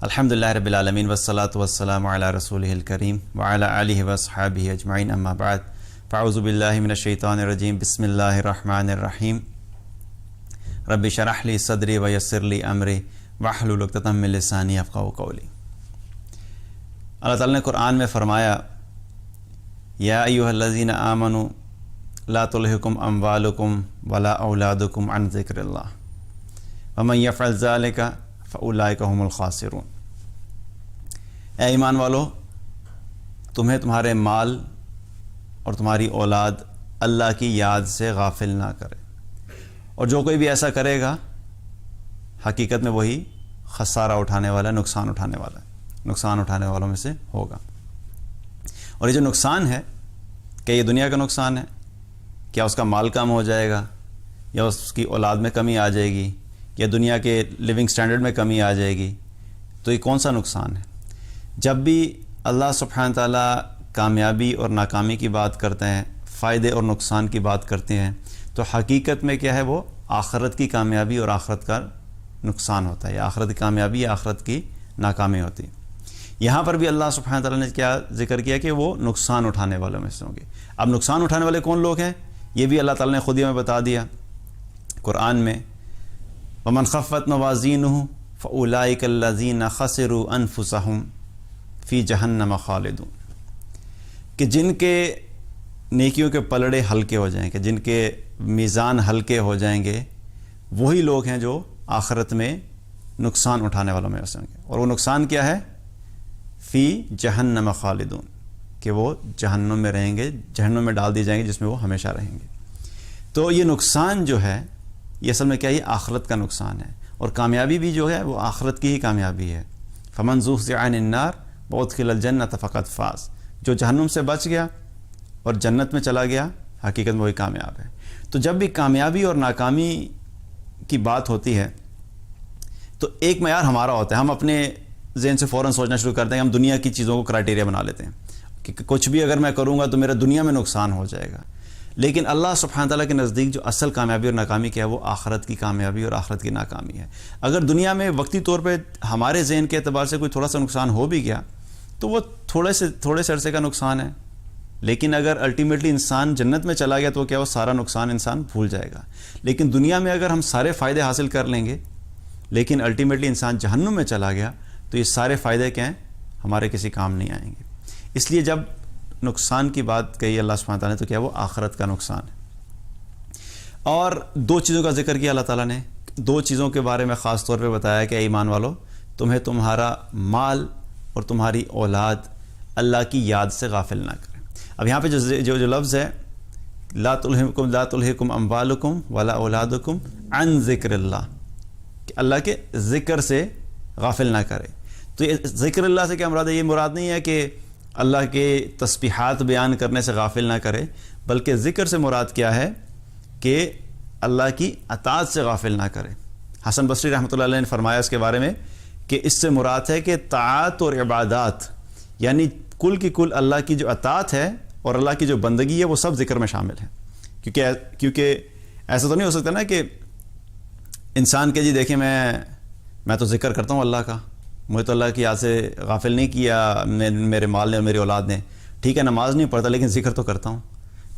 الحمدللہ رب العالمین والصلاة والسلام علی رسولہ الکریم وعلی آلہ واصحابہ اجمعین اما بعد فاعوذ باللہ من الشیطان الرجیم بسم اللہ الرحمن الرحیم رب اشرح لی صدری ویسر لی امری واحلل عقدۃ من لسانی یفقہوا قولی۔ اللہ تعالیٰ نے قرآن میں فرمایا یا ایھا الذین آمنوا لا تلہکم اموالکم ولا اولادکم عن ذکر اللہ ومن یفعل ذلک فاولئک هم الخاسرون۔ اے ایمان والو، تمہیں تمہارے مال اور تمہاری اولاد اللہ کی یاد سے غافل نہ کرے، اور جو کوئی بھی ایسا کرے گا حقیقت میں وہی خسارہ اٹھانے والا، نقصان اٹھانے والا، نقصان اٹھانے والوں میں سے ہوگا۔ اور یہ جو نقصان ہے، کہ یہ دنیا کا نقصان ہے، کیا اس کا مال کم ہو جائے گا، یا اس کی اولاد میں کمی آ جائے گی، یا دنیا کے لیونگ سٹینڈرڈ میں کمی آ جائے گی، تو یہ کون سا نقصان ہے؟ جب بھی اللہ سبحانہ تعالیٰ کامیابی اور ناکامی کی بات کرتے ہیں، فائدے اور نقصان کی بات کرتے ہیں، تو حقیقت میں کیا ہے؟ وہ آخرت کی کامیابی اور آخرت کا نقصان ہوتا ہے، یا آخرت کی کامیابی یا آخرت کی ناکامی ہوتی ہے۔ یہاں پر بھی اللہ سبحانہ تعالیٰ نے کیا ذکر کیا کہ وہ نقصان اٹھانے والوں میں سے ہوں گے۔ اب نقصان اٹھانے والے کون لوگ ہیں؟ یہ بھی اللہ تعالیٰ نے خود ہی ہمیں بتا دیا قرآن میں، ومن خفت موازینہ فاولئک الذین خسروا انفسہم فی جہنم خالدون، کہ جن کے نیکیوں کے پلڑے ہلکے ہو جائیں گے، جن کے میزان ہلکے ہو جائیں گے، وہی لوگ ہیں جو آخرت میں نقصان اٹھانے والوں میں ہوں گے۔ اور وہ نقصان کیا ہے؟ فی جہنم خالدون، کہ وہ جہنم میں رہیں گے، جہنم میں ڈال دی جائیں گے، جس میں وہ ہمیشہ رہیں گے۔ تو یہ نقصان جو ہے، یہ اصل میں کیا ہے؟ یہ آخرت کا نقصان ہے، اور کامیابی بھی جو ہے وہ آخرت کی ہی کامیابی ہے۔ فمن زحزح عن النار وادخل الجنۃ فقد فاز، جو جہنم سے بچ گیا اور جنت میں چلا گیا، حقیقت میں وہی کامیاب ہے۔ تو جب بھی کامیابی اور ناکامی کی بات ہوتی ہے تو ایک معیار ہمارا ہوتا ہے، ہم اپنے ذہن سے فوراً سوچنا شروع کرتے ہیں، ہم دنیا کی چیزوں کو کرائٹیریا بنا لیتے ہیں کہ کچھ بھی اگر میں کروں گا تو میرا دنیا میں نقصان ہو جائے گا۔ لیکن اللہ سبحانہ تعالیٰ کے نزدیک جو اصل کامیابی اور ناکامی کیا ہے، وہ آخرت کی کامیابی اور آخرت کی ناکامی ہے۔ اگر دنیا میں وقتی طور پہ ہمارے ذہن کے اعتبار سے کوئی تھوڑا سا نقصان ہو بھی گیا تو وہ تھوڑے سے عرصے کا نقصان ہے، لیکن اگر الٹیمیٹلی انسان جنت میں چلا گیا تو کیا وہ سارا نقصان انسان بھول جائے گا۔ لیکن دنیا میں اگر ہم سارے فائدے حاصل کر لیں گے، لیکن الٹیمیٹلی انسان جہنم میں چلا گیا تو یہ سارے فائدے کیا ہیں؟ ہمارے کسی کام نہیں آئیں گے۔ اس لیے جب نقصان کی بات کہی اللہ سبحانہ تعالیٰ نے تو کیا وہ آخرت کا نقصان ہے۔ اور دو چیزوں کا ذکر کیا اللہ تعالیٰ نے، دو چیزوں کے بارے میں خاص طور پہ بتایا کہ اے ایمان والو، تمہیں تمہارا مال اور تمہاری اولاد اللہ کی یاد سے غافل نہ کریں۔ اب یہاں پہ جو لفظ ہے لا تلہکم اموالکم ولا اولادکم عن ذکر اللہ، کہ اللہ کے ذکر سے غافل نہ کرے۔ تو یہ ذکر اللہ سے کیا مراد ہے؟ یہ مراد نہیں ہے کہ اللہ کے تسبیحات بیان کرنے سے غافل نہ کرے، بلکہ ذکر سے مراد کیا ہے کہ اللہ کی اطاعت سے غافل نہ کرے۔ حسن بصری رحمۃ اللہ علیہ نے فرمایا اس کے بارے میں کہ اس سے مراد ہے کہ طاعت اور عبادات، یعنی کل کی کل اللہ کی جو اطاعت ہے اور اللہ کی جو بندگی ہے وہ سب ذکر میں شامل ہے۔ کیونکہ ایسا تو نہیں ہو سکتا نا کہ انسان کے جی دیکھیں میں تو ذکر کرتا ہوں اللہ کا، مجھے تو اللہ کی یاد سے غافل نہیں کیا میرے مال نے اور میری اولاد نے، ٹھیک ہے نماز نہیں پڑھتا لیکن ذکر تو کرتا ہوں،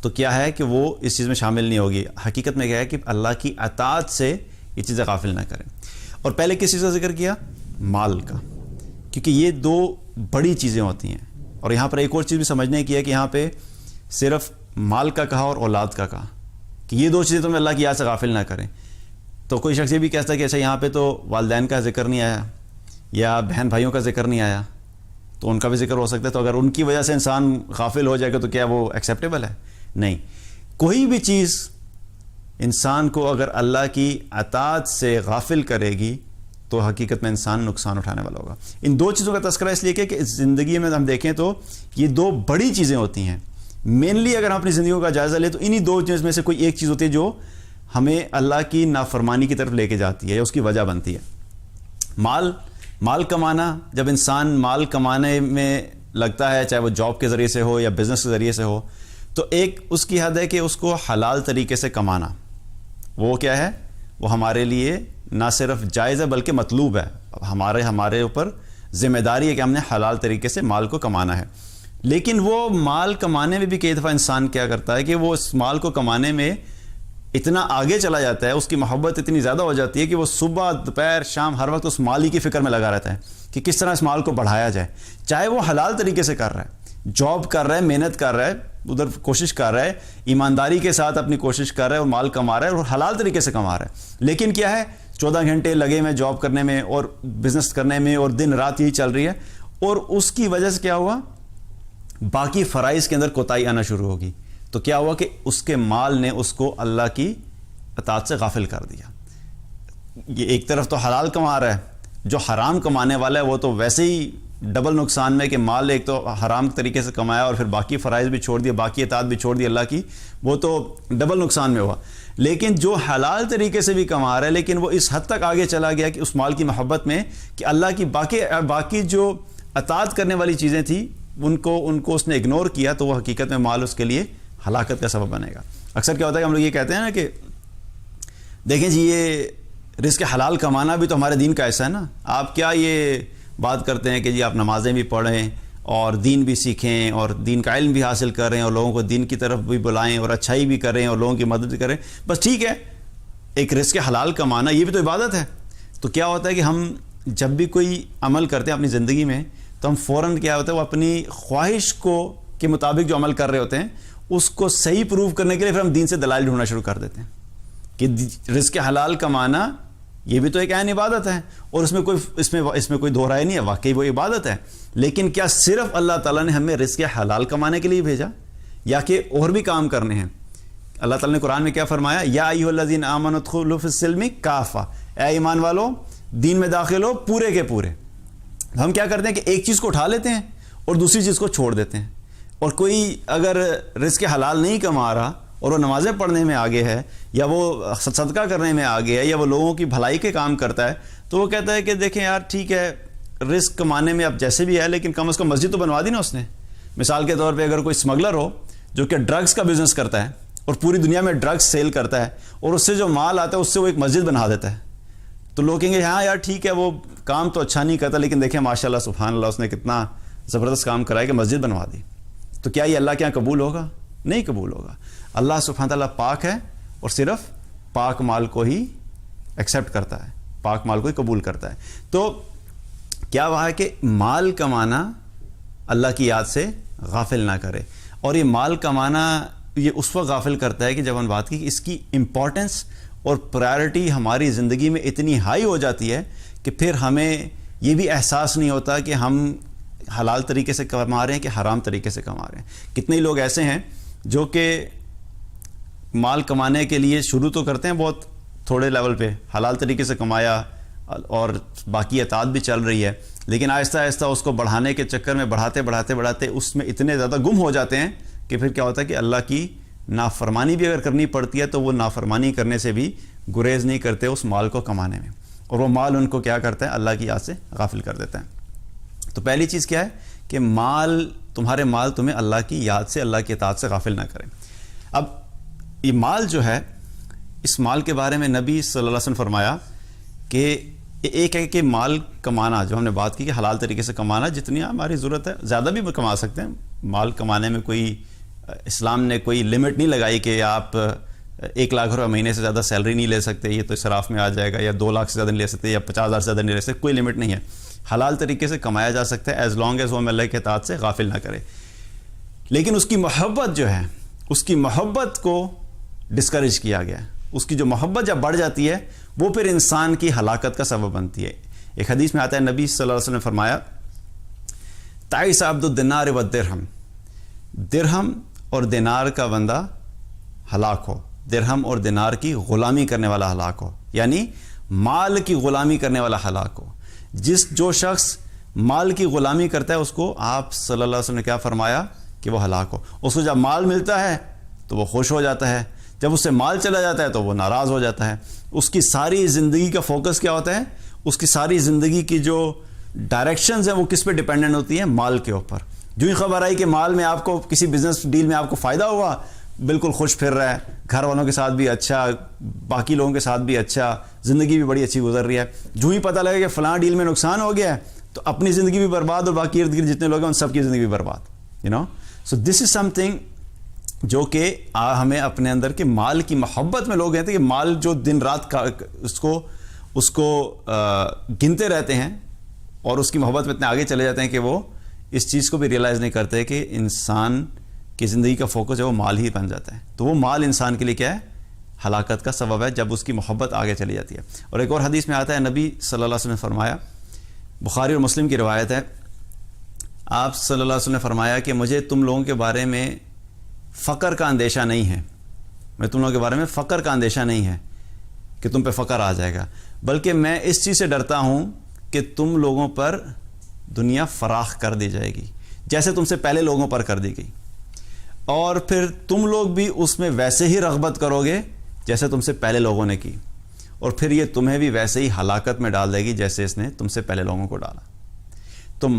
تو کیا ہے کہ وہ اس چیز میں شامل نہیں ہوگی۔ حقیقت میں کیا ہے کہ اللہ کی اطاعت سے یہ چیزیں غافل نہ کریں۔ اور پہلے کس چیز کا ذکر کیا؟ مال کا، کیونکہ یہ دو بڑی چیزیں ہوتی ہیں۔ اور یہاں پر ایک اور چیز بھی سمجھنے کی ہے کہ یہاں پہ صرف مال کا کہا اور اولاد کا کہا کہ یہ دو چیزیں تمہیں اللہ کی یاد سے غافل نہ کریں۔ تو کوئی شخص یہ بھی کہتا ہے کہ اچھا یہاں پہ تو والدین کا ذکر نہیں آیا یا بہن بھائیوں کا ذکر نہیں آیا، تو ان کا بھی ذکر ہو سکتا ہے، تو اگر ان کی وجہ سے انسان غافل ہو جائے گا تو کیا وہ ایکسیپٹیبل ہے؟ نہیں۔ کوئی بھی چیز انسان کو اگر اللہ کی اطاعت سے غافل کرے گی تو حقیقت میں انسان نقصان اٹھانے والا ہوگا۔ ان دو چیزوں کا تذکرہ اس لیے کہ زندگی میں ہم دیکھیں تو یہ دو بڑی چیزیں ہوتی ہیں۔ مینلی اگر ہم اپنی زندگیوں کا جائزہ لیں تو انہی دو چیزوں میں سے کوئی ایک چیز ہوتی ہے جو ہمیں اللہ کی نافرمانی کی طرف لے کے جاتی ہے یا اس کی وجہ بنتی ہے۔ مال کمانا، جب انسان مال کمانے میں لگتا ہے، چاہے وہ جاب کے ذریعے سے ہو یا بزنس کے ذریعے سے ہو، تو ایک اس کی حد ہے کہ اس کو حلال طریقے سے کمانا، وہ کیا ہے؟ وہ ہمارے لیے نہ صرف جائز ہے بلکہ مطلوب ہے۔ ہمارے اوپر ذمہ داری ہے کہ ہم نے حلال طریقے سے مال کو کمانا ہے. لیکن وہ مال کمانے میں بھی کئی دفعہ انسان کیا کرتا ہے کہ وہ اس مال کو کمانے میں اتنا آگے چلا جاتا ہے, اس کی محبت اتنی زیادہ ہو جاتی ہے کہ وہ صبح دوپہر شام ہر وقت اس مال ہی کی فکر میں لگا رہتا ہے کہ کس طرح اس مال کو بڑھایا جائے. چاہے وہ حلال طریقے سے کر رہا ہے, جاب کر رہا ہے, محنت کر رہا ہے, ادھر کوشش کر رہا ہے, ایمانداری کے ساتھ اپنی کوشش کر رہا ہے اور مال کما رہا ہے اور حلال طریقے سے کما رہا ہے. لیکن کیا ہے, 14 گھنٹے لگے میں جاب کرنے میں اور بزنس کرنے میں اور دن رات یہی چل رہی ہے, اور اس کی وجہ سے کیا ہوا, باقی فرائض کے اندر کوتاہی آنا شروع ہوگی. تو کیا ہوا کہ اس کے مال نے اس کو اللہ کی اطاعت سے غافل کر دیا. یہ ایک طرف تو حلال کما رہا ہے, جو حرام کمانے والا ہے وہ تو ویسے ہی ڈبل نقصان میں کہ مال ایک تو حرام طریقے سے کمایا اور پھر باقی فرائض بھی چھوڑ دیا, باقی اطاعت بھی چھوڑ دی اللہ کی, وہ تو ڈبل نقصان میں ہوا. لیکن جو حلال طریقے سے بھی کما رہا ہے لیکن وہ اس حد تک آگے چلا گیا کہ اس مال کی محبت میں کہ اللہ کی باقی جو اطاعت کرنے والی چیزیں تھیں ان کو اس نے اگنور کیا, تو وہ حقیقت میں مال اس کے لیے ہلاکت کا سبب بنے گا. اکثر کیا ہوتا ہے کہ ہم لوگ یہ کہتے ہیں نا کہ دیکھیں جی یہ رزق حلال کمانا بھی تو ہمارے دین کا ایسا ہے نا, آپ کیا یہ بات کرتے ہیں کہ جی آپ نمازیں بھی پڑھیں اور دین بھی سیکھیں اور دین کا علم بھی حاصل کریں اور لوگوں کو دین کی طرف بھی بلائیں اور اچھائی بھی کریں اور لوگوں کی مدد بھی کریں, بس ٹھیک ہے, ایک رزق حلال کمانا یہ بھی تو عبادت ہے. تو کیا ہوتا ہے کہ ہم جب بھی کوئی عمل کرتے ہیں اپنی زندگی میں تو ہم فوراً کیا ہوتا ہے وہ اپنی خواہش کے مطابق جو عمل کر رہے ہوتے ہیں اس کو صحیح پروف کرنے کے لیے پھر ہم دین سے دلائل ڈھونڈنا شروع کر دیتے ہیں کہ رزق حلال کمانا یہ بھی تو ایک عین عبادت ہے اور اس میں کوئی دو رائے نہیں ہے, واقعی وہ عبادت ہے. لیکن کیا صرف اللہ تعالیٰ نے ہمیں رزق حلال کمانے کے لیے بھیجا یا کہ اور بھی کام کرنے ہیں؟ اللہ تعالیٰ نے قرآن میں کیا فرمایا, یا ایھا الذین آمنوا ادخلوا فی السلم کافہ, اے ایمان والو دین میں داخل ہو پورے کے پورے. ہم کیا کرتے ہیں کہ ایک چیز کو اٹھا لیتے ہیں اور دوسری چیز کو چھوڑ دیتے ہیں. اور کوئی اگر رزق حلال نہیں کما رہا اور وہ نمازیں پڑھنے میں آگے ہے یا وہ صدقہ کرنے میں آگے ہے یا وہ لوگوں کی بھلائی کے کام کرتا ہے, تو وہ کہتا ہے کہ دیکھیں یار ٹھیک ہے رزق کمانے میں اب جیسے بھی ہے لیکن کم از کم مسجد تو بنوا دی نا اس نے. مثال کے طور پہ اگر کوئی اسمگلر ہو جو کہ ڈرگز کا بزنس کرتا ہے اور پوری دنیا میں ڈرگز سیل کرتا ہے اور اس سے جو مال آتا ہے اس سے وہ ایک مسجد بنا دیتا ہے, تو لوگ کہیں گے ہاں یار ٹھیک ہے وہ کام تو اچھا نہیں کرتا لیکن دیکھیں ماشاءاللہ سبحان اللہ اس نے کتنا زبردست کام کرایا کہ مسجد بنوا دی. تو کیا یہ اللہ کے یہاں قبول ہوگا؟ نہیں قبول ہوگا. اللہ سبحانہ تعالیٰ پاک ہے اور صرف پاک مال کو ہی ایکسیپٹ کرتا ہے, پاک مال کو ہی قبول کرتا ہے. تو کیا وہ ہے کہ مال کمانا اللہ کی یاد سے غافل نہ کرے. اور یہ مال کمانا یہ اس وقت غافل کرتا ہے کہ جب ہم بات کی کہ اس کی امپورٹنس اور پرائرٹی ہماری زندگی میں اتنی ہائی ہو جاتی ہے کہ پھر ہمیں یہ بھی احساس نہیں ہوتا کہ ہم حلال طریقے سے کما رہے ہیں کہ حرام طریقے سے کما رہے ہیں. کتنے لوگ ایسے ہیں جو کہ مال کمانے کے لیے شروع تو کرتے ہیں بہت تھوڑے لیول پہ, حلال طریقے سے کمایا اور باقی اطاعت بھی چل رہی ہے, لیکن آہستہ آہستہ اس کو بڑھانے کے چکر میں بڑھاتے اس میں اتنے زیادہ گم ہو جاتے ہیں کہ پھر کیا ہوتا ہے کہ اللہ کی نافرمانی بھی اگر کرنی پڑتی ہے تو وہ نافرمانی کرنے سے بھی گریز نہیں کرتے اس مال کو کمانے میں, اور وہ مال ان کو کیا کرتا ہے اللہ کی یاد سے غافل کر دیتا ہے. تو پہلی چیز کیا ہے کہ تمہارے مال تمہیں اللہ کی یاد سے اللہ کی اطاعت سے غافل نہ کریں. اب یہ مال جو ہے, اس مال کے بارے میں نبی صلی اللہ علیہ وسلم فرمایا کہ ایک ہے کہ مال کمانا, جو ہم نے بات کی کہ حلال طریقے سے کمانا جتنی ہماری ضرورت ہے, زیادہ بھی کما سکتے ہیں. مال کمانے میں کوئی اسلام نے کوئی لمٹ نہیں لگائی کہ آپ 1 لاکھ روپے مہینے سے زیادہ سیلری نہیں لے سکتے, یہ تو اسراف میں آ جائے گا, یا 2 لاکھ سے زیادہ نہیں لے سکتے, یا 50,000 سے زیادہ نہیں لے سکتے, کوئی لمٹ نہیں ہے. حلال طریقے سے کمایا جا سکتا ہے ایز لانگ ایز وہ اللہ کے اطاعت سے غافل نہ کرے. لیکن اس کی محبت جو ہے, اس کی محبت کو ڈسکریج کیا گیا ہے. اس کی جو محبت جب بڑھ جاتی ہے وہ پھر انسان کی ہلاکت کا سبب بنتی ہے. ایک حدیث میں آتا ہے نبی صلی اللہ علیہ وسلم نے فرمایا تعیس عبد الدینار والدرہم, درہم اور دینار کا بندہ ہلاک ہو, درہم اور دینار کی غلامی کرنے والا ہلاک ہو, یعنی مال کی غلامی کرنے والا ہلاک ہو. جو شخص مال کی غلامی کرتا ہے اس کو آپ صلی اللہ علیہ وسلم نے کیا فرمایا کہ وہ ہلاک ہو. اس کو جب مال ملتا ہے تو وہ خوش ہو جاتا ہے, جب اس سے مال چلا جاتا ہے تو وہ ناراض ہو جاتا ہے. اس کی ساری زندگی کا فوکس کیا ہوتا ہے, اس کی ساری زندگی کی جو ڈائریکشنز ہیں وہ کس پہ ڈیپینڈنٹ ہوتی ہیں, مال کے اوپر. جو ہی خبر آئی کہ مال میں آپ کو کسی بزنس ڈیل میں آپ کو فائدہ ہوا, بالکل خوش پھر رہا ہے, گھر والوں کے ساتھ بھی اچھا, باقی لوگوں کے ساتھ بھی اچھا, زندگی بھی بڑی اچھی گزر رہی ہے. جو ہی پتہ لگے کہ فلاں ڈیل میں نقصان ہو گیا ہے تو تو اپنی زندگی بھی برباد اور باقی ارد گرد جتنے لوگ ہیں ان سب کی زندگی بھی برباد. سو دس از سم تھنگ جو کہ ہمیں اپنے اندر کے مال کی محبت میں لوگ کہتے ہیں کہ مال جو دن رات اس کو گنتے رہتے ہیں اور اس کی محبت میں اتنے آگے چلے جاتے ہیں کہ وہ اس چیز کو بھی ریئلائز نہیں کرتے کہ انسان کی زندگی کا فوکس ہے وہ مال ہی بن جاتا ہے. تو وہ مال انسان کے لیے کیا ہے؟ ہلاکت کا سبب ہے جب اس کی محبت آگے چلی جاتی ہے. اور ایک اور حدیث میں آتا ہے نبی صلی اللہ علیہ وسلم نے فرمایا, بخاری اور مسلم کی روایت ہے, آپ صلی اللہ علیہ وسلم نے فرمایا کہ مجھے تم لوگوں کے بارے میں فقر کا اندیشہ نہیں ہے, میں تم لوگوں کے بارے میں فقر کا اندیشہ نہیں ہے کہ تم پہ فقر آ جائے گا, بلکہ میں اس چیز سے ڈرتا ہوں کہ تم لوگوں پر دنیا فراخ کر دی جائے گی جیسے تم سے پہلے لوگوں پر کر دی گئی, اور پھر تم لوگ بھی اس میں ویسے ہی رغبت کرو گے جیسے تم سے پہلے لوگوں نے کی, اور پھر یہ تمہیں بھی ویسے ہی ہلاکت میں ڈال دے گی جیسے اس نے تم سے پہلے لوگوں کو ڈالا. تو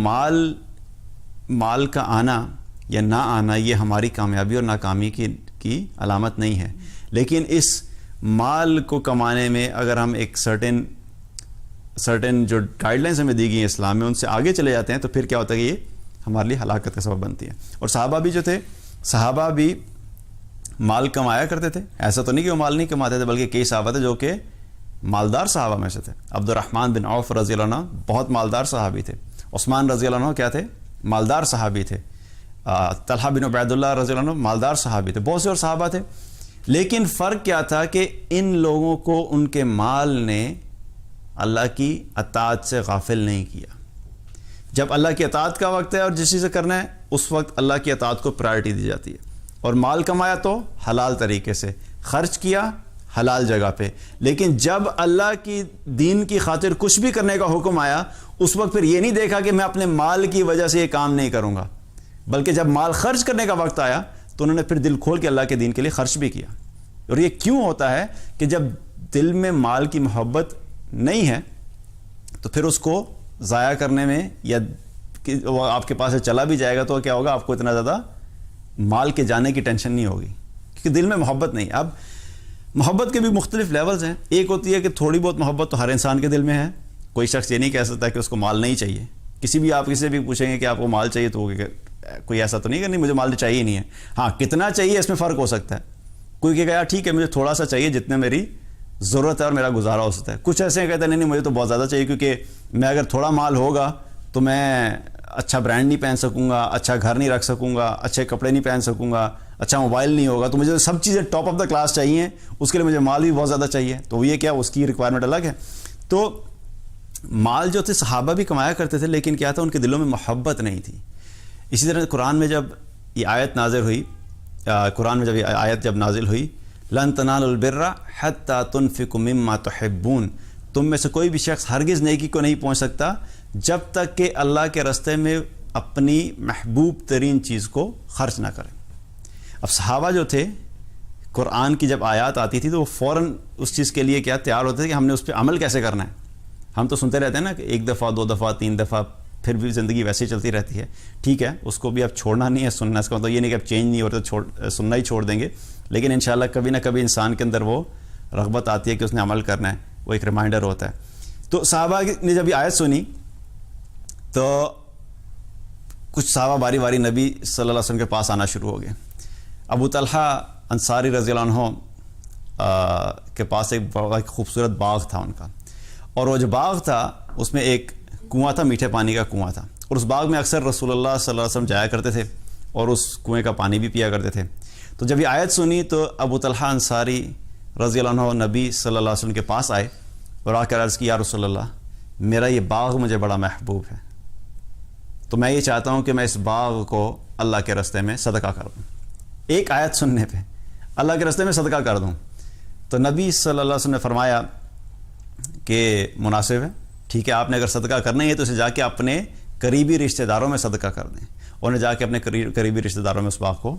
مال کا آنا یا نہ آنا یہ ہماری کامیابی اور ناکامی کی علامت نہیں ہے, لیکن اس مال کو کمانے میں اگر ہم ایک سرٹن جو گائیڈ لائنز ہمیں دی گئی ہیں اسلام میں ان سے آگے چلے جاتے ہیں تو پھر کیا ہوتا ہے کہ یہ ہمارے لیے ہلاکت کا سبب بنتی ہے. اور صحابہ بھی جو تھے, صحابہ بھی مال کمایا کرتے تھے, ایسا تو نہیں کہ وہ مال نہیں کماتے تھے, بلکہ کئی صحابہ تھے جو کہ مالدار صحابہ میں سے تھے. عبد الرحمن بن عوف رضی اللہ عنہ بہت مالدار صحابی تھے, عثمان رضی اللہ عنہ کیا تھے؟ مالدار صحابی تھے, طلحہ بن عبید اللہ رضی اللہ عنہ مالدار صحابی تھے, بہت سے اور صحابہ تھے. لیکن فرق کیا تھا کہ ان لوگوں کو ان کے مال نے اللہ کی اطاعت سے غافل نہیں کیا. جب اللہ کی اطاعت کا وقت ہے اور جس چیز سے کرنا ہے اس وقت اللہ کی اطاعت کو پرائرٹی دی جاتی ہے, اور مال کمایا تو حلال طریقے سے خرچ کیا حلال جگہ پہ. لیکن جب اللہ کی دین کی خاطر کچھ بھی کرنے کا حکم آیا اس وقت پھر یہ نہیں دیکھا کہ میں اپنے مال کی وجہ سے یہ کام نہیں کروں گا, بلکہ جب مال خرچ کرنے کا وقت آیا تو انہوں نے پھر دل کھول کے اللہ کے دین کے لیے خرچ بھی کیا. اور یہ کیوں ہوتا ہے کہ جب دل میں مال کی محبت نہیں ہے تو پھر اس کو ضائع کرنے میں یا آپ کے پاس سے چلا بھی جائے گا تو کیا ہوگا, آپ کو اتنا زیادہ مال کے جانے کی ٹینشن نہیں ہوگی کیونکہ دل میں محبت نہیں. اب محبت کے بھی مختلف لیولز ہیں. ایک ہوتی ہے کہ تھوڑی بہت محبت تو ہر انسان کے دل میں ہے, کوئی شخص یہ نہیں کہہ سکتا کہ اس کو مال نہیں چاہیے. آپ کسی بھی پوچھیں گے کہ آپ کو مال چاہیے تو کوئی ایسا تو نہیں کہ نہیں مجھے مال چاہیے نہیں ہے. ہاں کتنا چاہیے اس میں فرق ہو سکتا ہے. کوئی کہ یار ٹھیک ہے مجھے تھوڑا سا چاہیے جتنے میری ضرورت ہے اور میرا گزارا ہو سکتا ہے. کچھ ایسے کہتے ہیں نہیں مجھے تو بہت زیادہ چاہیے کیونکہ میں اگر تھوڑا مال ہوگا تو میں اچھا برانڈ نہیں پہن سکوں گا, اچھا گھر نہیں رکھ سکوں گا, اچھے کپڑے نہیں پہن سکوں گا, اچھا موبائل نہیں ہوگا, تو مجھے سب چیزیں ٹاپ آف دا کلاس چاہیے, اس کے لیے مجھے مال بھی بہت زیادہ چاہیے. تو یہ کیا اس کی ریکوائرمنٹ الگ ہے. تو مال جو تھے صحابہ بھی کمایا کرتے تھے لیکن کیا تھا ان کے دلوں میں محبت نہیں تھی. اسی طرح قرآن میں جب یہ آیت نازل ہوئی, جب نازل ہوئی لن تنالوا البر حتى تنفقوا مما تحبون, تم میں سے کوئی بھی شخص ہرگز نیکی کو نہیں پہنچ سکتا جب تک کہ اللہ کے راستے میں اپنی محبوب ترین چیز کو خرچ نہ کرے. اب صحابہ جو تھے قرآن کی جب آیات آتی تھی تو وہ فوراً اس چیز کے لیے کیا تیار ہوتے تھے کہ ہم نے اس پہ عمل کیسے کرنا ہے. ہم تو سنتے رہتے ہیں نا کہ ایک دفعہ, 2 دفعہ, 3 دفعہ, پھر بھی زندگی ویسے ہی چلتی رہتی ہے. ٹھیک ہے اس کو بھی اب چھوڑنا نہیں ہے, سننا, اس کا مطلب یہ نہیں کہ اب چینج نہیں ہوتا تو سننا ہی چھوڑ دیں گے, لیکن انشاءاللہ کبھی نہ کبھی انسان کے اندر وہ رغبت آتی ہے کہ اس نے عمل کرنا ہے, وہ ایک ریمائنڈر ہوتا ہے. تو صحابہ نے جب یہ آیت سنی تو کچھ صحابہ باری باری نبی صلی اللہ علیہ وسلم کے پاس آنا شروع ہو گئے. ابو طلحہ انصاری رضی اللہ عنہ کے پاس ایک خوبصورت باغ تھا ان کا, اور وہ جو باغ تھا اس میں ایک کنواں تھا, میٹھے پانی کا کنواں تھا, اور اس باغ میں اکثر رسول اللہ صلی اللہ علیہ وسلم جایا کرتے تھے اور اس کنویں کا پانی بھی پیا کرتے تھے. تو جب یہ آیت سنی تو ابو طلحہ انصاری رضی اللہ عنہ نبی صلی اللہ علیہ وسلم کے پاس آئے اور آ کر عرض کی یا رسول اللہ میرا یہ باغ مجھے بڑا محبوب ہے, تو میں یہ چاہتا ہوں کہ میں اس باغ کو اللہ کے راستے میں صدقہ کر دوں. ایک آیت سننے پہ اللہ کے راستے میں صدقہ کر دوں. تو نبی صلی اللہ علیہ وسلم نے فرمایا کہ مناسب ہے, ٹھیک ہے آپ نے اگر صدقہ کرنا ہے تو اسے جا کے اپنے قریبی رشتہ داروں میں صدقہ کر دیں. اور نے جا کے اپنے قریبی رشتہ داروں میں اس باغ کو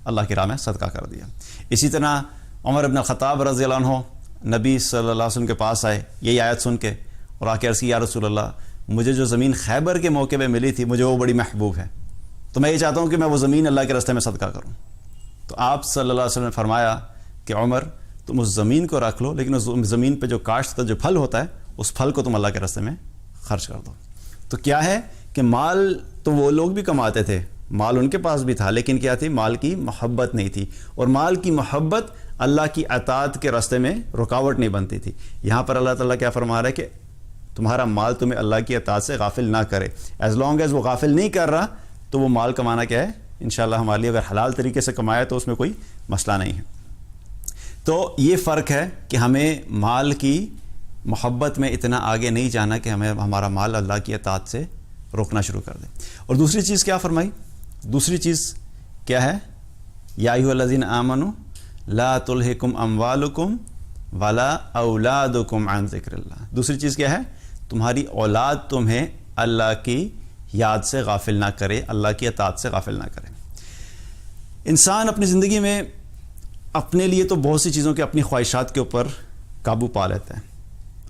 اللہ کی راہ میں صدقہ کر دیا. اسی طرح عمر بن الخطاب رضی اللہ عنہ نبی صلی اللہ علیہ وسلم کے پاس آئے یہی آیت سن کے اور آ کے عرض کی یا رسول اللہ مجھے جو زمین خیبر کے موقع پہ ملی تھی مجھے وہ بڑی محبوب ہے, تو میں یہ چاہتا ہوں کہ میں وہ زمین اللہ کے راستے میں صدقہ کروں. تو آپ صلی اللہ علیہ وسلم نے فرمایا کہ عمر تم اس زمین کو رکھ لو, لیکن اس زمین پہ جو کاشت ہوتا ہے, جو پھل ہوتا ہے, اس پھل کو تم اللہ کے راستے میں خرچ کر دو. تو کیا ہے کہ مال تو وہ لوگ بھی کماتے تھے، مال ان کے پاس بھی تھا، لیکن کیا تھی؟ مال کی محبت نہیں تھی، اور مال کی محبت اللہ کی اطاعت کے راستے میں رکاوٹ نہیں بنتی تھی۔ یہاں پر اللہ تعالیٰ کیا فرما رہا ہے کہ تمہارا مال تمہیں اللہ کی اطاعت سے غافل نہ کرے۔ ایز لانگ ایز وہ غافل نہیں کر رہا تو وہ مال کمانا کیا ہے؟ انشاءاللہ ہمارے لیے اگر حلال طریقے سے کمایا تو اس میں کوئی مسئلہ نہیں ہے۔ تو یہ فرق ہے کہ ہمیں مال کی محبت میں اتنا آگے نہیں جانا کہ ہمیں ہمارا مال اللہ کی اطاعت سے روکنا شروع کر دے۔ اور دوسری چیز کیا فرمائی؟ دوسری چیز کیا ہے؟ یا ایھا الذین آمنوا لا تلہکم اموالکم ولا اولادکم عن ذکر اللہ۔ دوسری چیز کیا ہے؟ تمہاری اولاد تمہیں اللہ کی یاد سے غافل نہ کرے، اللہ کی اطاعت سے غافل نہ کرے۔ انسان اپنی زندگی میں اپنے لیے تو بہت سی چیزوں کے، اپنی خواہشات کے اوپر قابو پا لیتا ہے۔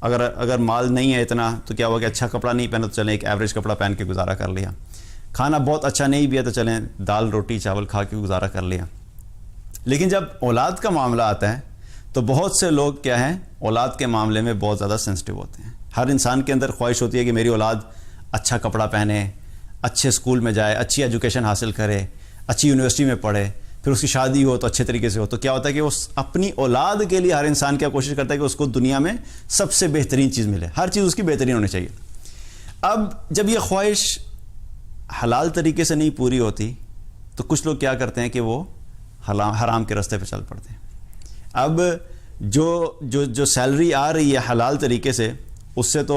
اگر مال نہیں ہے اتنا تو کیا ہوا کہ اچھا کپڑا نہیں پہنا تو چلیں ایک ایوریج کپڑا پہن کے گزارا کر لیا، کھانا بہت اچھا نہیں بھی ہے تو چلیں دال روٹی چاول کھا کے گزارا کر لیا۔ لیکن جب اولاد کا معاملہ آتا ہے تو بہت سے لوگ کیا ہیں؟ اولاد کے معاملے میں بہت زیادہ سینسٹیو ہوتے ہیں۔ ہر انسان کے اندر خواہش ہوتی ہے کہ میری اولاد اچھا کپڑا پہنے، اچھے اسکول میں جائے، اچھی ایجوکیشن حاصل کرے، اچھی یونیورسٹی میں پڑھے، پھر اس کی شادی ہو تو اچھے طریقے سے ہو۔ تو کیا ہوتا ہے کہ وہ اپنی اولاد کے لیے ہر انسان کیا کوشش کرتا ہے کہ اس کو دنیا میں سب سے بہترین چیز ملے، ہر چیز اس کی بہترین ہونی چاہیے۔ اب جب یہ خواہش حلال طریقے سے نہیں پوری ہوتی تو کچھ لوگ کیا کرتے ہیں کہ وہ حرام کے راستے پہ چل پڑتے ہیں۔ اب جو سیلری آ رہی ہے حلال طریقے سے، اس سے تو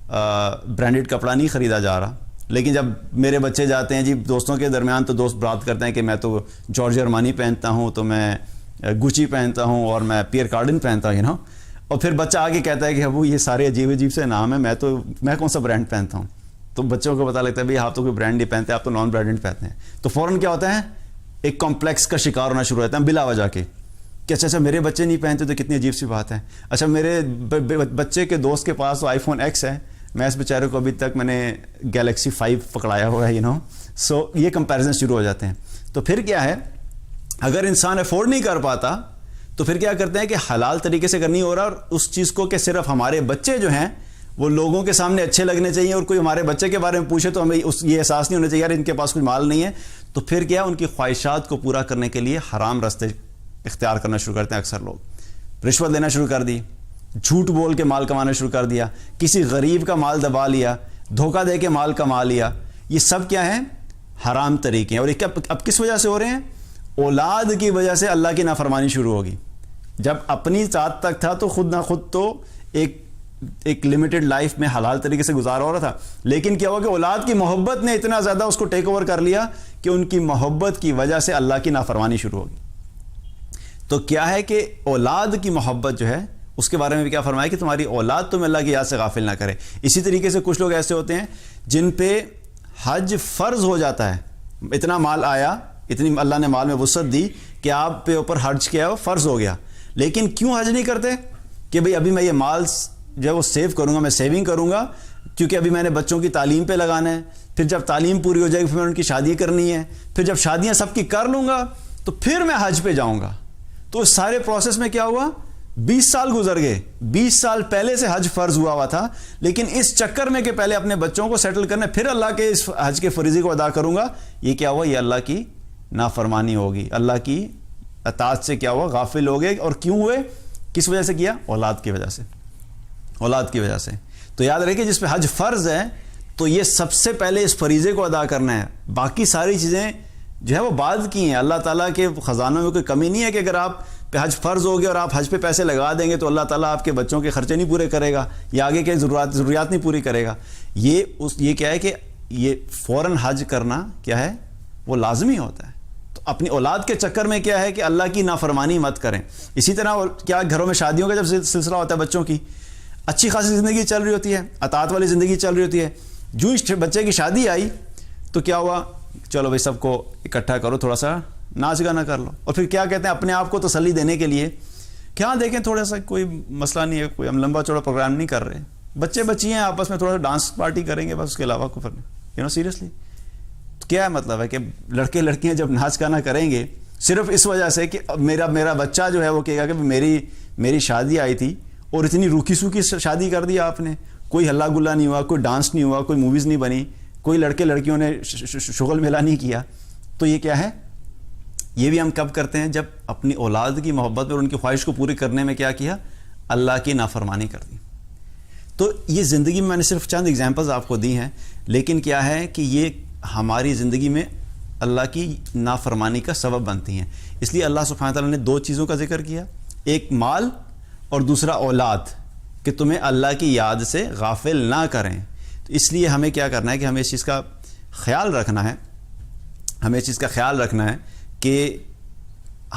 برانڈڈ کپڑا نہیں خریدا جا رہا، لیکن جب میرے بچے جاتے ہیں جی دوستوں کے درمیان تو دوست بات کرتے ہیں کہ میں تو جارج ارمانی پہنتا ہوں، تو میں گوچی پہنتا ہوں، اور میں پیئر کارڈن پہنتا ہوں، اور پھر بچہ آگے کہتا ہے کہ ابو یہ سارے عجیب عجیب سے نام ہیں، میں کون سا برانڈ پہنتا ہوں؟ تو بچوں کو پتہ لگتا ہے بھائی آپ تو کوئی برانڈ نہیں پہنتے، آپ تو نان برانڈڈ پہنتے ہیں۔ تو فوراً کیا ہوتا ہے؟ ایک کمپلیکس کا شکار ہونا شروع ہوتا ہے بلا وجہ کے، کہ اچھا میرے بچے نہیں پہنتے تو کتنی عجیب سی بات ہے، اچھا میرے بچے کے دوست کے پاس تو آئی فون ایکس ہے، میں اس بیچارے کو ابھی تک میں نے گیلیکسی 5 پکڑایا ہوا ہے، سو یہ کمپیریزن شروع ہو جاتے ہیں۔ تو پھر کیا ہے؟ اگر انسان افورڈ نہیں کر پاتا تو پھر کیا کرتے ہیں کہ حلال طریقے سے کرنی ہو رہا، اور اس چیز کو کہ صرف ہمارے بچے جو ہیں وہ لوگوں کے سامنے اچھے لگنے چاہیے، اور کوئی ہمارے بچے کے بارے میں پوچھے تو ہمیں یہ احساس نہیں ہونا چاہیے یار ان کے پاس کوئی مال نہیں ہے، تو پھر کیا ان کی خواہشات کو پورا کرنے کے لیے حرام راستے اختیار کرنا شروع کرتے ہیں۔ اکثر لوگ رشوت لینا شروع کر دی، جھوٹ بول کے مال کمانا شروع کر دیا، کسی غریب کا مال دبا لیا، دھوکہ دے کے مال کما لیا، یہ سب کیا ہیں؟ حرام طریقے ہیں۔ اور یہ اب کس وجہ سے ہو رہے ہیں؟ اولاد کی وجہ سے اللہ کی نافرمانی شروع ہوگی۔ جب اپنی ذات تک تھا تو خود نہ خود تو ایک لمیٹڈ لائف میں حلال طریقے سے گزارا ہو رہا تھا، لیکن کیا ہوا کہ اولاد کی محبت نے اتنا زیادہ اس کو ٹیک اوور کر لیا کہ ان کی محبت کی وجہ سے اللہ کی نافرمانی شروع ہوگی۔ تو کیا ہے کہ اولاد کی محبت جو ہے اس کے بارے میں بھی کیا فرمایا کہ تمہاری اولاد تمہیں اللہ کی یاد سے غافل نہ کرے۔ اسی طریقے سے کچھ لوگ ایسے ہوتے ہیں جن پہ حج فرض ہو جاتا ہے، اتنا مال آیا، اتنی اللہ نے مال میں وسعت دی کہ آپ پہ اوپر حج کیا ہے وہ فرض ہو گیا، لیکن کیوں حج نہیں کرتے؟ کہ بھئی ابھی میں یہ مال جو ہے وہ سیو کروں گا، میں سیونگ کروں گا، کیونکہ ابھی میں نے بچوں کی تعلیم پہ لگانا ہے، پھر جب تعلیم پوری ہو جائے گی پھر میں ان کی شادی کرنی ہے، پھر جب شادیاں سب کی کر لوں گا تو پھر میں حج پہ جاؤں گا۔ تو اس سارے پروسیس میں کیا ہوا؟ 20 سال گزر گئے، 20 سال پہلے سے حج فرض ہوا تھا، لیکن اس چکر میں کہ پہلے اپنے بچوں کو سیٹل کرنا پھر اللہ کے اس حج کے فریضے کو ادا کروں گا، یہ کیا ہوا؟ یہ اللہ کی نافرمانی ہوگی، اللہ کی اطاعت سے کیا ہوا؟ غافل ہو گئے۔ اور کیوں ہوئے؟ کس وجہ سے کیا؟ اولاد کی وجہ سے، اولاد کی وجہ سے۔ تو یاد رکھیں جس پہ حج فرض ہے تو یہ سب سے پہلے اس فریضے کو ادا کرنا ہے، باقی ساری چیزیں جو ہے وہ بعد کی ہیں۔ اللہ تعالیٰ کے خزانوں میں کوئی کمی نہیں ہے کہ اگر آپ پہ حج فرض ہو گیا اور آپ حج پہ پیسے لگا دیں گے تو اللہ تعالیٰ آپ کے بچوں کے خرچے نہیں پورے کرے گا یا آگے کے ضروریات نہیں پوری کرے گا۔ یہ کیا ہے کہ یہ فوراً حج کرنا کیا ہے؟ وہ لازمی ہوتا ہے۔ تو اپنی اولاد کے چکر میں کیا ہے کہ اللہ کی نافرمانی مت کریں۔ اسی طرح کیا گھروں میں شادیوں کا جب سلسلہ ہوتا ہے بچوں کی، اچھی خاصی زندگی چل رہی ہوتی ہے، اطاعت والی زندگی چل رہی ہوتی ہے، جو اس بچے کی شادی آئی تو کیا ہوا؟ چلو بھائی سب کو اکٹھا کرو، تھوڑا سا ناچ گانا کر لو، اور پھر کیا کہتے ہیں اپنے آپ کو تسلی دینے کے لیے کہ ہاں دیکھیں تھوڑا سا کوئی مسئلہ نہیں ہے، کوئی ہم لمبا چوڑا پروگرام نہیں کر رہے، بچے بچی ہیں آپس میں تھوڑا سا ڈانس پارٹی کریں گے بس، اس کے علاوہ کفر سیریسلی کیا مطلب ہے کہ لڑکے لڑکیاں جب ناچ گانا کریں گے صرف اس وجہ سے کہ میرا بچہ جو ہے وہ کہے گا کہ میری شادی آئی تھی اور اتنی روکھی سوکھی شادی کر دی آپ نے، کوئی ہلا گلا نہیں ہوا, کوئی ڈانس نہیں ہوا, کوئی موویز نہیں بنی, کوئی لڑکے لڑکیوں نے شغل میلہ نہیں کیا. تو یہ کیا ہے؟ یہ بھی ہم کب کرتے ہیں؟ جب اپنی اولاد کی محبت اور ان کی خواہش کو پوری کرنے میں کیا کیا؟ اللہ کی نافرمانی کر دی. تو یہ زندگی میں نے صرف چند ایگزامپلز آپ کو دی ہیں, لیکن کیا ہے کہ یہ ہماری زندگی میں اللہ کی نافرمانی کا سبب بنتی ہیں. اس لیے اللہ سبحانہ تعالیٰ نے دو چیزوں کا ذکر کیا, ایک مال اور دوسرا اولاد, کہ تمہیں اللہ کی یاد سے غافل نہ کریں. تو اس لیے ہمیں کیا کرنا ہے کہ ہمیں اس چیز کا خیال رکھنا ہے, کہ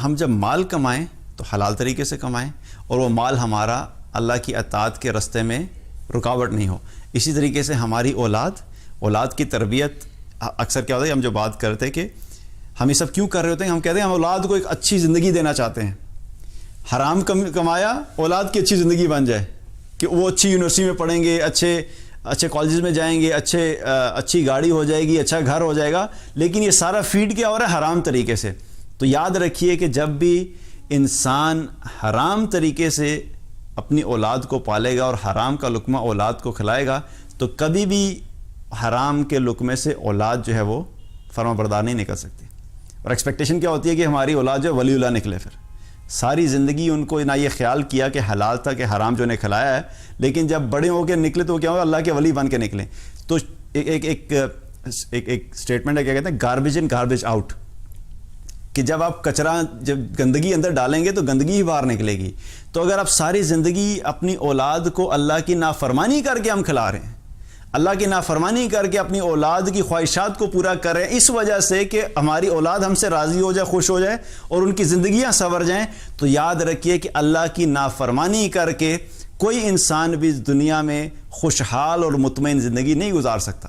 ہم جب مال کمائیں تو حلال طریقے سے کمائیں, اور وہ مال ہمارا اللہ کی اطاعت کے راستے میں رکاوٹ نہیں ہو. اسی طریقے سے ہماری اولاد کی تربیت, اکثر کیا ہوتا ہے ہم جو بات کرتے ہیں کہ ہم یہ سب کیوں کر رہے ہوتے ہیں, ہم کہتے ہیں ہم اولاد کو ایک اچھی زندگی دینا چاہتے ہیں. حرام کمایا, اولاد کی اچھی زندگی بن جائے, کہ وہ اچھی یونیورسٹی میں پڑھیں گے, اچھے کالجز میں جائیں گے, اچھی گاڑی ہو جائے گی, اچھا گھر ہو جائے گا. لیکن یہ سارا فیڈ کیا ہو رہا ہے؟ حرام طریقے سے. تو یاد رکھیے کہ جب بھی انسان حرام طریقے سے اپنی اولاد کو پالے گا اور حرام کا لقمہ اولاد کو کھلائے گا, تو کبھی بھی حرام کے لقمے سے اولاد جو ہے وہ فرما بردار نہیں نکل سکتی. اور ایکسپیکٹیشن کیا ہوتی ہے کہ ہماری اولاد جو ولی اللہ نکلے. پھر ساری زندگی ان کو نہ یہ خیال کیا کہ حلال تھا کہ حرام جو نے کھلایا ہے, لیکن جب بڑے ہو کے نکلے تو کیا ہوگا؟ اللہ کے ولی بن کے نکلیں. تو ایک اسٹیٹمنٹ ہے, کیا کہتے ہیں, گاربیج ان گاربیج آؤٹ, کہ جب آپ جب گندگی اندر ڈالیں گے تو گندگی ہی باہر نکلے گی. تو اگر آپ ساری زندگی اپنی اولاد کو اللہ کی نافرمانی کر کے ہم کھلا رہے ہیں, اللہ کی نافرمانی کر کے اپنی اولاد کی خواہشات کو پورا کر رہے ہیں, اس وجہ سے کہ ہماری اولاد ہم سے راضی ہو جائے, خوش ہو جائے اور ان کی زندگیاں سنور جائیں, تو یاد رکھیے کہ اللہ کی نافرمانی کر کے کوئی انسان بھی اس دنیا میں خوشحال اور مطمئن زندگی نہیں گزار سکتا.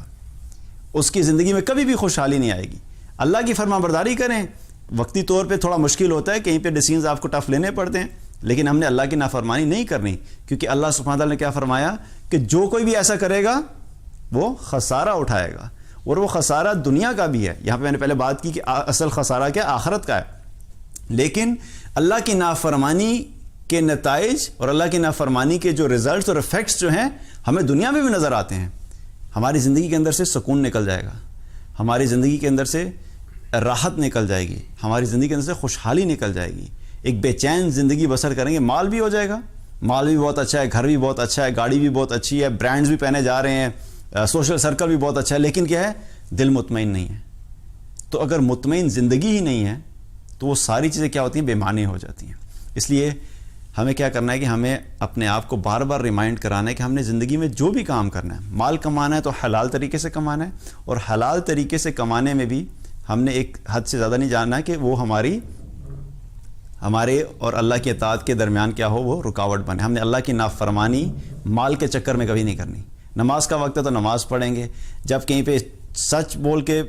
اس کی زندگی میں کبھی بھی خوشحالی نہیں آئے گی. اللہ کی فرما برداری کریں, وقتی طور پہ تھوڑا مشکل ہوتا ہے, کہیں پہ ڈیسیژنز آپ کو ٹف لینے پڑتے ہیں, لیکن ہم نے اللہ کی نافرمانی نہیں کرنی, کیونکہ اللہ سبحانہ تعالیٰ نے کیا فرمایا کہ جو کوئی بھی ایسا کرے گا وہ خسارہ اٹھائے گا, اور وہ خسارہ دنیا کا بھی ہے. یہاں پہ میں نے پہلے بات کی کہ اصل خسارہ کیا؟ آخرت کا ہے. لیکن اللہ کی نافرمانی کے نتائج اور اللہ کی نافرمانی کے جو ریزلٹس اور افیکٹس جو ہیں ہمیں دنیا میں بھی نظر آتے ہیں. ہماری زندگی کے اندر سے سکون نکل جائے گا, ہماری زندگی کے اندر سے راحت نکل جائے گی, ہماری زندگی کے اندر سے خوشحالی نکل جائے گی, ایک بے چین زندگی بسر کریں گے. مال بھی ہو جائے گا, مال بھی بہت اچھا ہے, گھر بھی بہت اچھا ہے, گاڑی بھی بہت اچھی ہے, برانڈز بھی پہنے جا رہے ہیں, سوشل سرکل بھی بہت اچھا ہے, لیکن کیا ہے؟ دل مطمئن نہیں ہے. تو اگر مطمئن زندگی ہی نہیں ہے تو وہ ساری چیزیں کیا ہوتی ہیں؟ بے معنی ہو جاتی ہیں. اس لیے ہمیں کیا کرنا ہے کہ ہمیں اپنے آپ کو بار بار ریمائنڈ کرانا ہے کہ ہم نے زندگی میں جو بھی کام کرنا ہے, مال کمانا ہے تو حلال طریقے سے کمانا ہے, اور حلال طریقے سے کمانے میں بھی ہم نے ایک حد سے زیادہ نہیں جاننا ہے کہ وہ ہمارے اور اللہ کی اطاعت کے درمیان کیا ہو, وہ رکاوٹ بنے. ہم نے اللہ کی نافرمانی مال کے چکر میں کبھی نہیں کرنی. نماز کا وقت ہے تو نماز پڑھیں گے, جب کہیں پہ سچ بول کے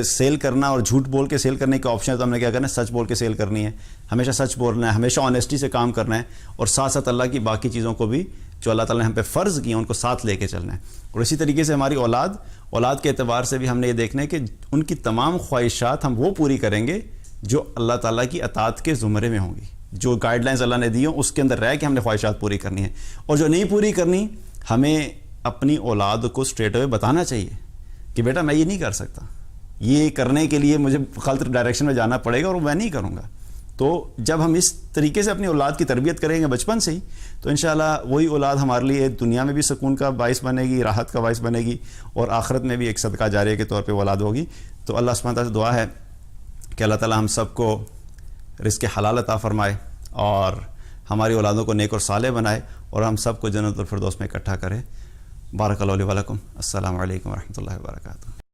سیل کرنا اور جھوٹ بول کے سیل کرنے کا آپشن ہے تو ہم نے کیا کرنا ہے؟ سچ بول کے سیل کرنی ہے, ہمیشہ سچ بولنا ہے, ہمیشہ آنیسٹی سے کام کرنا ہے, اور ساتھ ساتھ اللہ کی باقی چیزوں کو بھی جو اللہ تعالیٰ نے ہم پہ فرض کی ہیں ان کو ساتھ لے کے چلنا ہے. اور اسی طریقے سے ہماری اولاد کے اعتبار سے بھی ہم نے یہ دیکھنا ہے کہ ان کی تمام خواہشات ہم وہ پوری کریں گے جو اللہ تعالیٰ کی اطاعت کے زمرے میں ہوں گی, جو گائیڈ لائنز اللہ نے دی ہوں اس کے اندر رہ کے ہم نے خواہشات پوری کرنی ہے. اور جو نہیں پوری کرنی, ہمیں اپنی اولاد کو اسٹریٹ اوے بتانا چاہیے کہ بیٹا میں یہ نہیں کر سکتا, یہ کرنے کے لیے مجھے غلط ڈائریکشن میں جانا پڑے گا اور میں نہیں کروں گا. تو جب ہم اس طریقے سے اپنی اولاد کی تربیت کریں گے بچپن سے ہی, تو انشاءاللہ وہی اولاد ہمارے لیے دنیا میں بھی سکون کا باعث بنے گی, راحت کا باعث بنے گی, اور آخرت میں بھی ایک صدقہ جاریہ کے طور پہ اولاد ہوگی. تو اللہ سبحانہ تعالیٰ سے دعا ہے کہ اللہ تعالیٰ ہم سب کو رزق حلال عطا فرمائے, اور ہماری اولادوں کو نیک اور صالح بنائے, اور ہم سب کو جنت الفردوس میں اکٹھا کرے. بارک اللہ علیہ ولکم. السلام علیکم ورحمۃ اللہ وبرکاتہ.